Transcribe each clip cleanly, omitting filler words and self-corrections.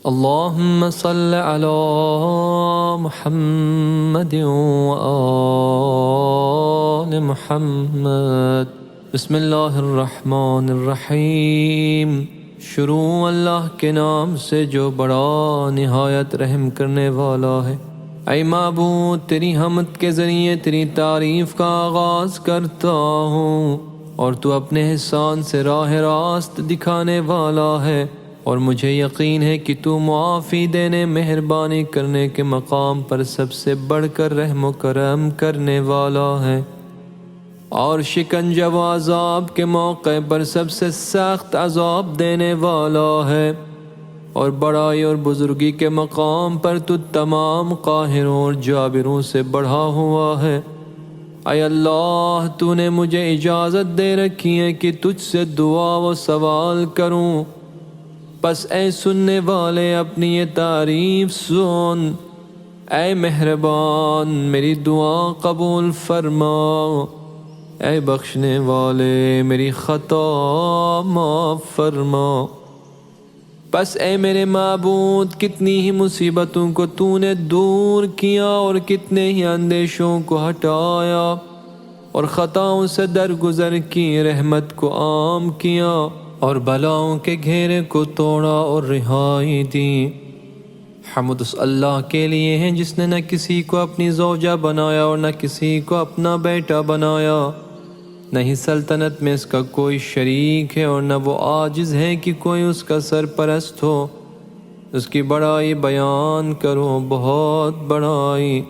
اللهم صل على محمد وآل محمد۔ بسم اللہ الرحمن الرحیم۔ شروع اللہ کے نام سے جو بڑا نہایت رحم کرنے والا ہے۔ اے معبود، تیری حمد کے ذریعے تیری تعریف کا آغاز کرتا ہوں، اور تو اپنے احسان سے راہ راست دکھانے والا ہے، اور مجھے یقین ہے کہ تو معافی دینے، مہربانی کرنے کے مقام پر سب سے بڑھ کر رحم و کرم کرنے والا ہے، اور شکنجہ و عذاب کے موقع پر سب سے سخت عذاب دینے والا ہے، اور بڑائی اور بزرگی کے مقام پر تو تمام قاہروں اور جابروں سے بڑھا ہوا ہے۔ اے اللہ، تو نے مجھے اجازت دے رکھی ہے کہ تجھ سے دعا و سوال کروں، پس اے سننے والے اپنی یہ تعریف سن۔ اے مہربان، میری دعا قبول فرما، اے بخشنے والے میری خطا معاف فرما۔ پس اے میرے معبود، کتنی ہی مصیبتوں کو تو نے دور کیا، اور کتنے ہی اندیشوں کو ہٹایا، اور خطاؤں سے درگزر کی، رحمت کو عام کیا، اور بلاؤں کے گھیرے کو توڑا اور رہائی دی۔ حمد اس اللہ کے لیے ہیں جس نے نہ کسی کو اپنی زوجہ بنایا اور نہ کسی کو اپنا بیٹا بنایا، نہ ہی سلطنت میں اس کا کوئی شریک ہے، اور نہ وہ عاجز ہے کہ کوئی اس کا سرپرست ہو۔ اس کی بڑائی بیان کرو، بہت بڑائی۔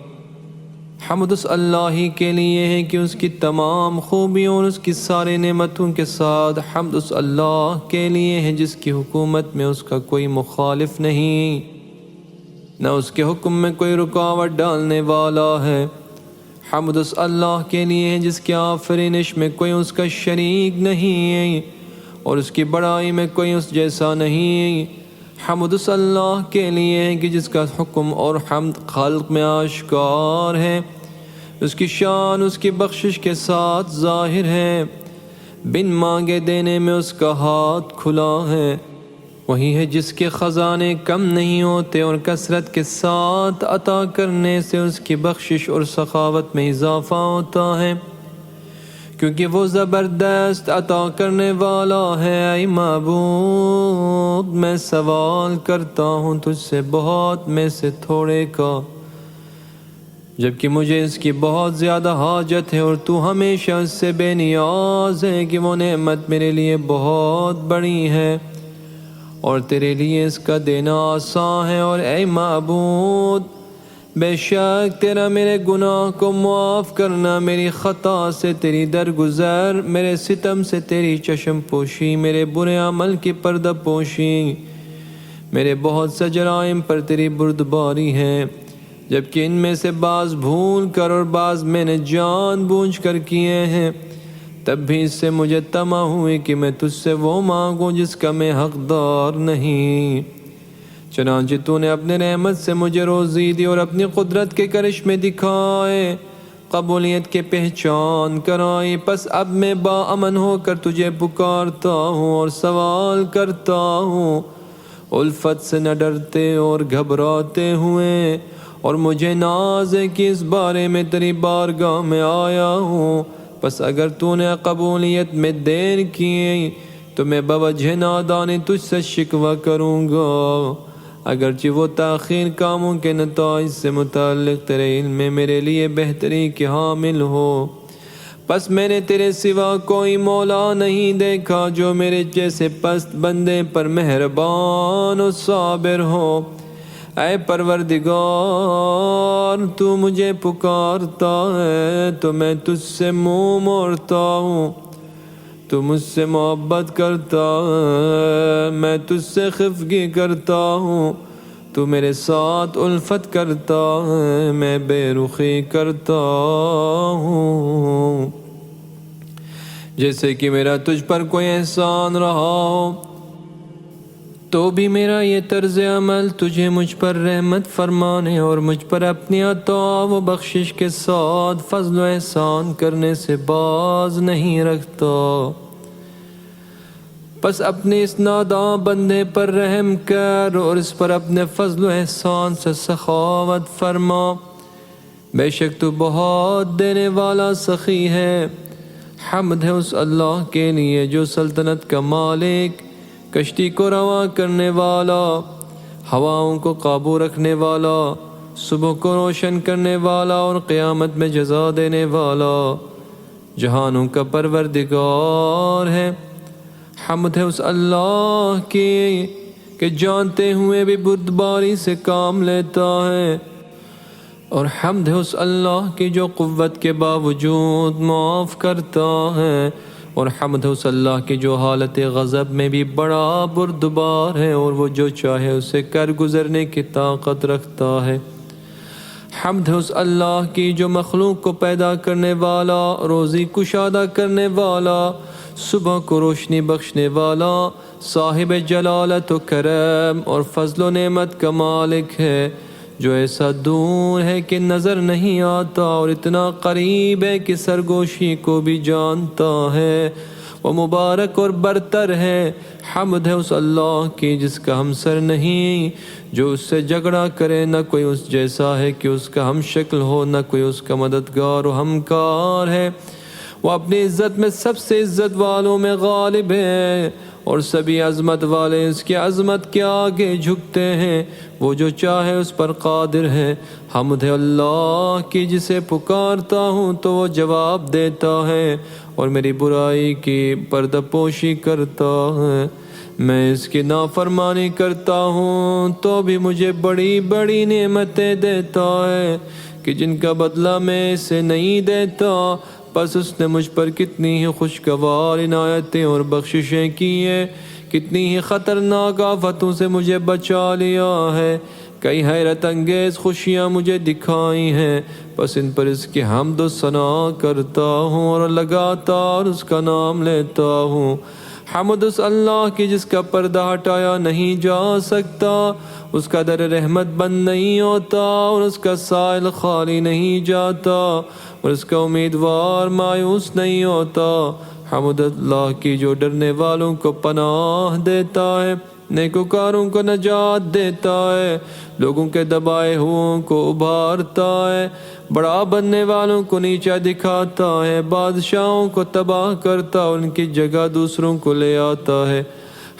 حمد اس اللہ ہی کے لیے ہے کہ اس کی تمام خوبیوں اور اس کی ساری نعمتوں کے ساتھ حمد اس اللہ کے لیے ہے جس کی حکومت میں اس کا کوئی مخالف نہیں، نہ اس کے حکم میں کوئی رکاوٹ ڈالنے والا ہے۔ حمد اس اللہ کے لیے ہے جس کی آفرینش میں کوئی اس کا شریک نہیں ہے، اور اس کی بڑائی میں کوئی اس جیسا نہیں۔ حمد اس اللہ کے لیے ہے کہ جس کا حکم اور حمد خلق میں آشکار ہے، اس کی شان اس کی بخشش کے ساتھ ظاہر ہے، بن مانگے دینے میں اس کا ہاتھ کھلا ہے۔ وہی ہے جس کے خزانے کم نہیں ہوتے، اور کثرت کے ساتھ عطا کرنے سے اس کی بخشش اور سخاوت میں اضافہ ہوتا ہے، کیونکہ وہ زبردست عطا کرنے والا ہے۔ اے معبود، میں سوال کرتا ہوں تجھ سے بہت میں سے تھوڑے کا، جبکہ مجھے اس کی بہت زیادہ حاجت ہے، اور تو ہمیشہ اس سے بے نیاز ہے کہ وہ نعمت میرے لیے بہت بڑی ہے، اور تیرے لیے اس کا دینا آسان ہے۔ اور اے معبود، بے شک تیرا میرے گناہ کو معاف کرنا، میری خطا سے تیری درگزر، میرے ستم سے تیری چشم پوشی، میرے برے عمل کی پردہ پوشی، میرے بہت سے جرائم پر تیری بردباری ہے، جبکہ ان میں سے بعض بھول کر اور بعض میں نے جان بوجھ کر کیے ہیں، تب بھی اس سے مجھے طمع ہوئی کہ میں تجھ سے وہ مانگوں جس کا میں حقدار نہیں۔ چنانچہ تو نے اپنے رحمت سے مجھے روزی دی، اور اپنی قدرت کے کرشمے دکھائے، قبولیت کے پہچان کرائی۔ پس اب میں با امن ہو کر تجھے پکارتا ہوں اور سوال کرتا ہوں، الفت سے نہ ڈرتے اور گھبراتے ہوئے، اور مجھے ناز ہے کہ اس بارے میں تیری بارگاہ میں آیا ہوں۔ پس اگر تو نے قبولیت میں دیر کی تو میں بوجہ نادانی تجھ سے شکوہ کروں گا، اگرچہ وہ تاخیر کاموں کے نتائج سے متعلق تیرے علم میں میرے لیے بہتری کے حامل ہو۔ پس میں نے تیرے سوا کوئی مولا نہیں دیکھا جو میرے جیسے پست بندے پر مہربان و صابر ہو۔ اے پروردگار، تو مجھے پکارتا ہے تو میں تجھ سے منہ موڑتا ہوں، تو مجھ سے محبت کرتا ہے میں تجھ سے خفگی کرتا ہوں، تو میرے ساتھ الفت کرتا ہے میں بے رخی کرتا ہوں۔ جیسے کہ میرا تجھ پر کوئی احسان رہا ہو، تو بھی میرا یہ طرز عمل تجھے مجھ پر رحمت فرمانے اور مجھ پر اپنی عطا و بخشش کے ساتھ فضل و احسان کرنے سے باز نہیں رکھتا۔ پس اپنے اس ناداں بندے پر رحم کر اور اس پر اپنے فضل و احسان سے سخاوت فرما، بے شک تو بہت دینے والا سخی ہے۔ حمد ہے اس اللہ کے لیے جو سلطنت کا مالک، کشتی کو رواں کرنے والا، ہواؤں کو قابو رکھنے والا، صبح کو روشن کرنے والا اور قیامت میں جزا دینے والا، جہانوں کا پروردگار ہے۔ حمد ہے اس اللہ کی کہ جانتے ہوئے بھی بردباری سے کام لیتا ہے، اور حمد ہے اس اللہ کی جو قوت کے باوجود معاف کرتا ہے، اور حمد ہے اس اللہ کی جو حالت غضب میں بھی بڑا بردبار ہے اور وہ جو چاہے اسے کر گزرنے کی طاقت رکھتا ہے۔ حمد ہے اس اللہ کی جو مخلوق کو پیدا کرنے والا، روزی کشادہ کرنے والا، صبح کو روشنی بخشنے والا، صاحب جلالت و کرم اور فضل و نعمت کا مالک ہے، جو ایسا دور ہے کہ نظر نہیں آتا اور اتنا قریب ہے کہ سرگوشی کو بھی جانتا ہے، وہ مبارک اور برتر ہے۔ حمد ہے اس اللہ کی جس کا ہمسر نہیں، جو اس سے جھگڑا کرے، نہ کوئی اس جیسا ہے کہ اس کا ہم شکل ہو، نہ کوئی اس کا مددگار و ہمکار ہے۔ وہ اپنی عزت میں سب سے عزت والوں میں غالب ہے، اور سبھی عظمت والے اس کی عظمت کے آگے جھکتے ہیں، وہ جو چاہے اس پر قادر ہے۔ حمد ہے اللہ کی جسے پکارتا ہوں تو وہ جواب دیتا ہے اور میری برائی کی پردہ پوشی کرتا ہے۔ میں اس کی نافرمانی کرتا ہوں تو بھی مجھے بڑی بڑی نعمتیں دیتا ہے کہ جن کا بدلہ میں اسے نہیں دیتا۔ پس اس نے مجھ پر کتنی ہی خوشگوار عنایتیں اور بخششیں کی ہیں، کتنی ہی خطرناک آفتوں سے مجھے بچا لیا ہے، کئی حیرت انگیز خوشیاں مجھے دکھائی ہیں۔ پس ان پر اس کی حمد و ثنا کرتا ہوں اور لگاتار اس کا نام لیتا ہوں۔ حمد اس اللہ کی جس کا پردہ ہٹایا نہیں جا سکتا، اس کا در رحمت بند نہیں ہوتا اور اس کا سائل خالی نہیں جاتا اور اس کا امیدوار مایوس نہیں ہوتا۔ حمد اللہ کی جو ڈرنے والوں کو پناہ دیتا ہے، نیکوکاروں کو نجات دیتا ہے، لوگوں کے دبائے ہوئوں کو ابھارتا ہے، بڑا بننے والوں کو نیچا دکھاتا ہے، بادشاہوں کو تباہ کرتا اور ان کی جگہ دوسروں کو لے آتا ہے۔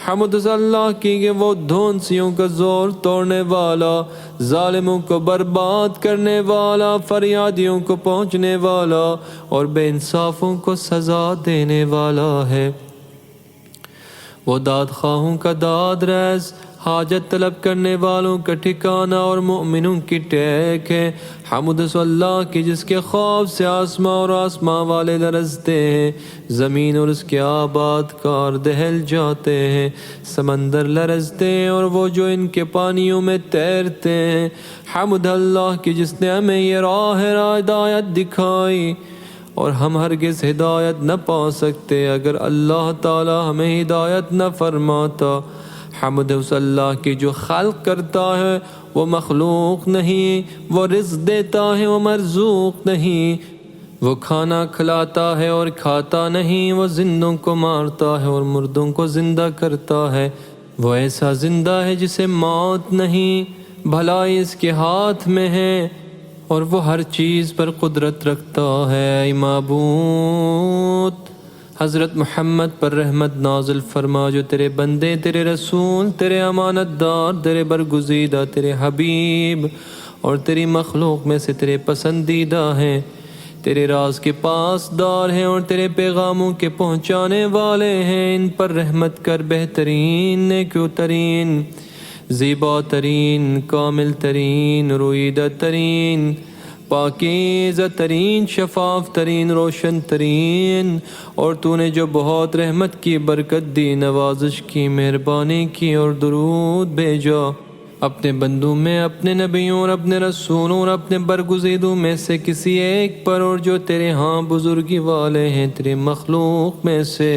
حمد اس اللہ کی کہ وہ دھونسیوں کا زور توڑنے والا، ظالموں کو برباد کرنے والا، فریادیوں کو پہنچنے والا اور بے انصافوں کو سزا دینے والا ہے۔ وہ داد خواہوں کا داد رس، حاجت طلب کرنے والوں کا ٹھکانہ اور مومنوں کی ٹیک ہے۔ حمد اس اللہ کی جس کے خوف سے آسماں اور آسماں والے لرزتے ہیں، زمین اور اس کے آباد کار دہل جاتے ہیں، سمندر لرزتے ہیں اور وہ جو ان کے پانیوں میں تیرتے ہیں۔ حمد اللہ کی جس نے ہمیں یہ راہ ہدایت دکھائی اور ہم ہرگز ہدایت نہ پا سکتے اگر اللہ تعالی ہمیں ہدایت نہ فرماتا۔ حمد اس اللہ کی جو خلق کرتا ہے وہ مخلوق نہیں، وہ رزق دیتا ہے وہ مرزوق نہیں، وہ کھانا کھلاتا ہے اور کھاتا نہیں، وہ زندوں کو مارتا ہے اور مردوں کو زندہ کرتا ہے، وہ ایسا زندہ ہے جسے موت نہیں، بھلائی اس کے ہاتھ میں ہے اور وہ ہر چیز پر قدرت رکھتا ہے۔ اے معبود، حضرت محمد پر رحمت نازل فرما جو تیرے بندے، تیرے رسول، تیرے امانت دار، تیرے برگزیدہ، تیرے حبیب اور تیری مخلوق میں سے تیرے پسندیدہ ہیں، تیرے راز کے پاس دار ہیں اور تیرے پیغاموں کے پہنچانے والے ہیں۔ ان پر رحمت کر، بہترین، نیکو ترین، زیبا ترین، کامل ترین، رویدہ ترین، پاکیزہ ترین، شفاف ترین، روشن ترین، اور تو نے جو بہت رحمت کی، برکت دی، نوازش کی، مہربانی کی اور درود بھیجا اپنے بندوں میں، اپنے نبیوں اور اپنے رسولوں اور اپنے برگزیدوں میں سے کسی ایک پر، اور جو تیرے ہاں بزرگی والے ہیں تیرے مخلوق میں سے۔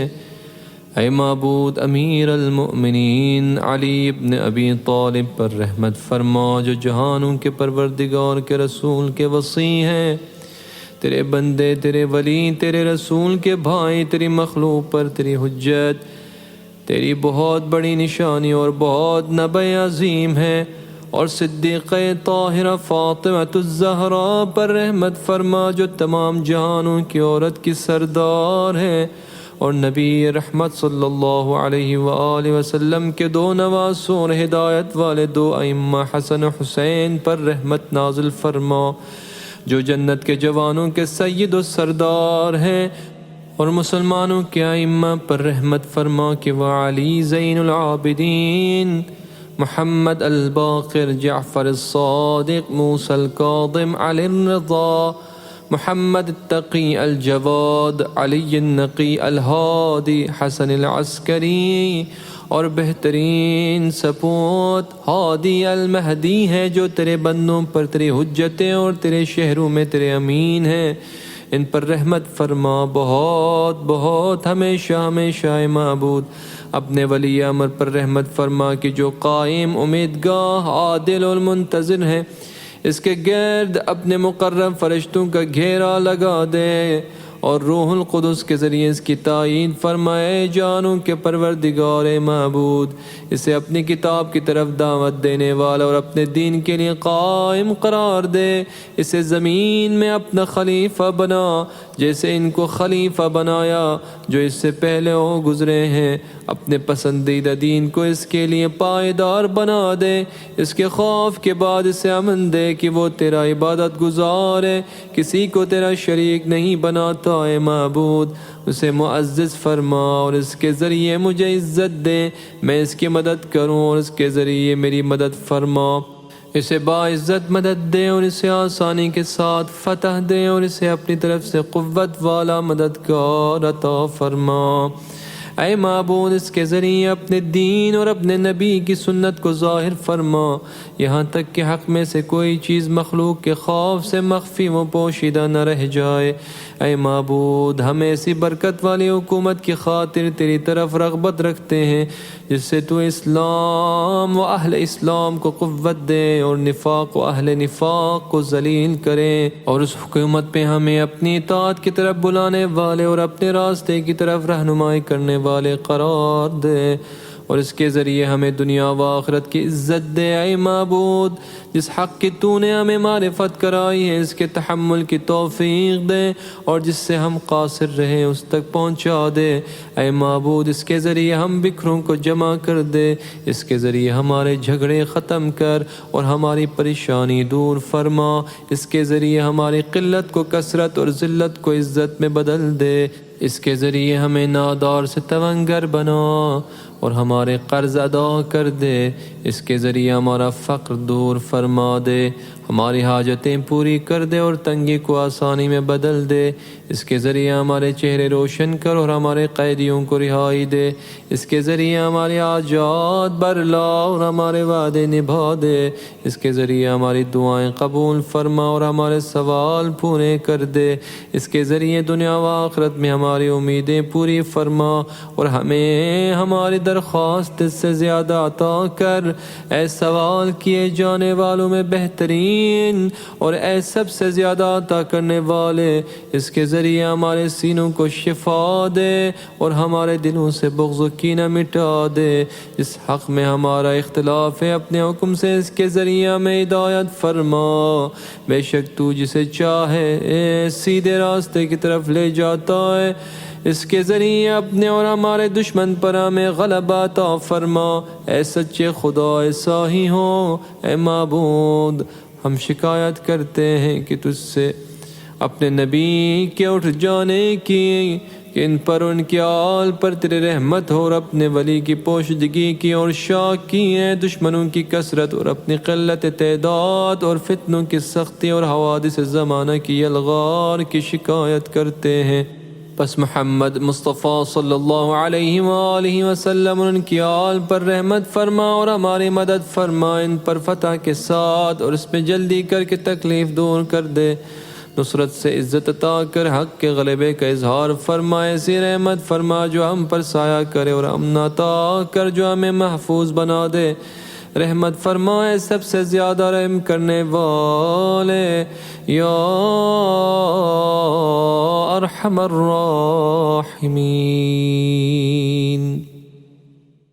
اے معبود، امیر المؤمنین علی ابن ابی طالب پر رحمت فرما جو جہانوں کے پروردگار کے رسول کے وصی ہیں، تیرے بندے، تیرے ولی، تیرے رسول کے بھائی، تیری مخلوق پر تیری حجت تیری بہت بڑی نشانی اور بہت نبع عظیم ہے، اور صدیقہ طاہرہ فاطمہ الزہرا پر رحمت فرما جو تمام جہانوں کی عورت کی سردار ہے، اور نبی رحمت صلی اللہ علیہ وآلہ وسلم کے دو نواسوں اور ہدایت والے دو ائمہ حسن و حسین پر رحمت نازل فرما جو جنت کے جوانوں کے سید و سردار ہیں، اور مسلمانوں کے ائمہ پر رحمت فرما کہ وہ علی زین العابدین، محمد الباقر، جعفر الصادق، موسیٰ الکاظم، علی الرضا، محمد التقی الجواد، علی النقی الہادی، حسن العسکری، اور بہترین سپوت ہادی المہدی ہے جو تیرے بندوں پر تیری حجتیں اور تیرے شہروں میں تیرے امین ہیں، ان پر رحمت فرما بہت بہت ہمیشہ ہمیشہ اے معبود۔ اپنے ولی امر پر رحمت فرما کہ جو قائم، امیدگاہ، عادل اور منتظر ہے، اس کے گرد اپنے مقرب فرشتوں کا گھیرا لگا دے، اور روح القدس کے ذریعے اس کی تائید فرمائے۔ جانوں کے پروردگار معبود، اسے اپنی کتاب کی طرف دعوت دینے والا اور اپنے دین کے لیے قائم قرار دے، اسے زمین میں اپنا خلیفہ بنا جیسے ان کو خلیفہ بنایا جو اس سے پہلے ہو گزرے ہیں۔ اپنے پسندیدہ دین کو اس کے لیے پائیدار بنا دے، اس کے خوف کے بعد اسے امن دے کہ وہ تیرا عبادت گزار ہے، کسی کو تیرا شریک نہیں بناتا اے معبود۔ اسے معزز فرما اور اس کے ذریعے مجھے عزت دے، میں اس کی مدد کروں اور اس کے ذریعے میری مدد فرما۔ اسے باعزت مدد دے اور اسے آسانی کے ساتھ فتح دے، اور اسے اپنی طرف سے قوت والا مددگار عطا فرما۔ اے معبود، اس کے ذریعے اپنے دین اور اپنے نبی کی سنت کو ظاہر فرما، یہاں تک کہ حق میں سے کوئی چیز مخلوق کے خوف سے مخفی و پوشیدہ نہ رہ جائے۔ اے معبود، ہم ایسی برکت والی حکومت کی خاطر تیری طرف رغبت رکھتے ہیں جس سے تو اسلام و اہل اسلام کو قوت دے اور نفاق و اہل نفاق کو ذلیل کرے، اور اس حکومت پہ ہمیں اپنی اطاعت کی طرف بلانے والے اور اپنے راستے کی طرف رہنمائی کرنے والے قرار دے، اور اس کے ذریعے ہمیں دنیا و آخرت کی عزت دے۔ اے معبود، جس حق کی تو نے ہمیں معرفت کرائی ہے اس کے تحمل کی توفیق دے، اور جس سے ہم قاصر رہے اس تک پہنچا دے۔ اے معبود، اس کے ذریعے ہم بکھروں کو جمع کر دے، اس کے ذریعے ہمارے جھگڑے ختم کر اور ہماری پریشانی دور فرما، اس کے ذریعے ہماری قلت کو کثرت اور ذلت کو عزت میں بدل دے، اس کے ذریعے ہمیں نادار سے توانگر بنا اور ہمارے قرض ادا کر دے، اس کے ذریعے ہمارا فقر دور فرما دے، ہماری حاجتیں پوری کر دے اور تنگی کو آسانی میں بدل دے، اس کے ذریعے ہمارے چہرے روشن کر اور ہمارے قیدیوں کو رہائی دے، اس کے ذریعے ہماری حاجات برلا اور ہمارے وعدے نبھا دے، اس کے ذریعے ہماری دعائیں قبول فرما اور ہمارے سوال پورے کر دے، اس کے ذریعے دنیا و آخرت میں ہماری امیدیں پوری فرما اور ہمیں ہماری درخواست سے زیادہ عطا کر۔ اے سوال کیے جانے والوں میں بہترین اور اے سب سے زیادہ عطا کرنے والے، اس کے ذریعے ہمارے سینوں کو شفا دے اور ہمارے دلوں سے بغض و کینہ مٹا دے۔ اس حق میں ہمارا اختلاف ہے، اپنے حکم سے اس کے ذریعے ہمیں ہدایت فرما، بے شک تو جسے چاہے سیدھے راستے کی طرف لے جاتا ہے، اس کے ذریعے اپنے اور ہمارے دشمن پر ہمیں غلبہ عطا فرما۔ اے سچے خدا، ایسا ہی ہو۔ اے معبود، ہم شکایت کرتے ہیں کہ تجھ سے اپنے نبی کے اٹھ جانے کی، کہ ان پر ان کے آل پر تیرے رحمت ہو، اور اپنے ولی کی پوشیدگی کی اور شاک کی ہے، دشمنوں کی کثرت اور اپنی قلت تعداد اور فتنوں کی سختی اور حوادث زمانہ کی یلغار کی شکایت کرتے ہیں۔ پس محمد مصطفیٰ صلی اللہ علیہ وآلہ وسلم ان کی آل پر رحمت فرما اور ہماری مدد فرما، ان پر فتح کے ساتھ اور اس میں جلدی کر کے تکلیف دور کر دے، نصرت سے عزت عطا کر حق کے غلبے کا اظہار فرما، ایسی رحمت فرما جو ہم پر سایہ کرے اور امن عطا کر جو ہمیں محفوظ بنا دے، رحمت فرمائے سب سے زیادہ رحم کرنے والے، یا ارحم الراحمین۔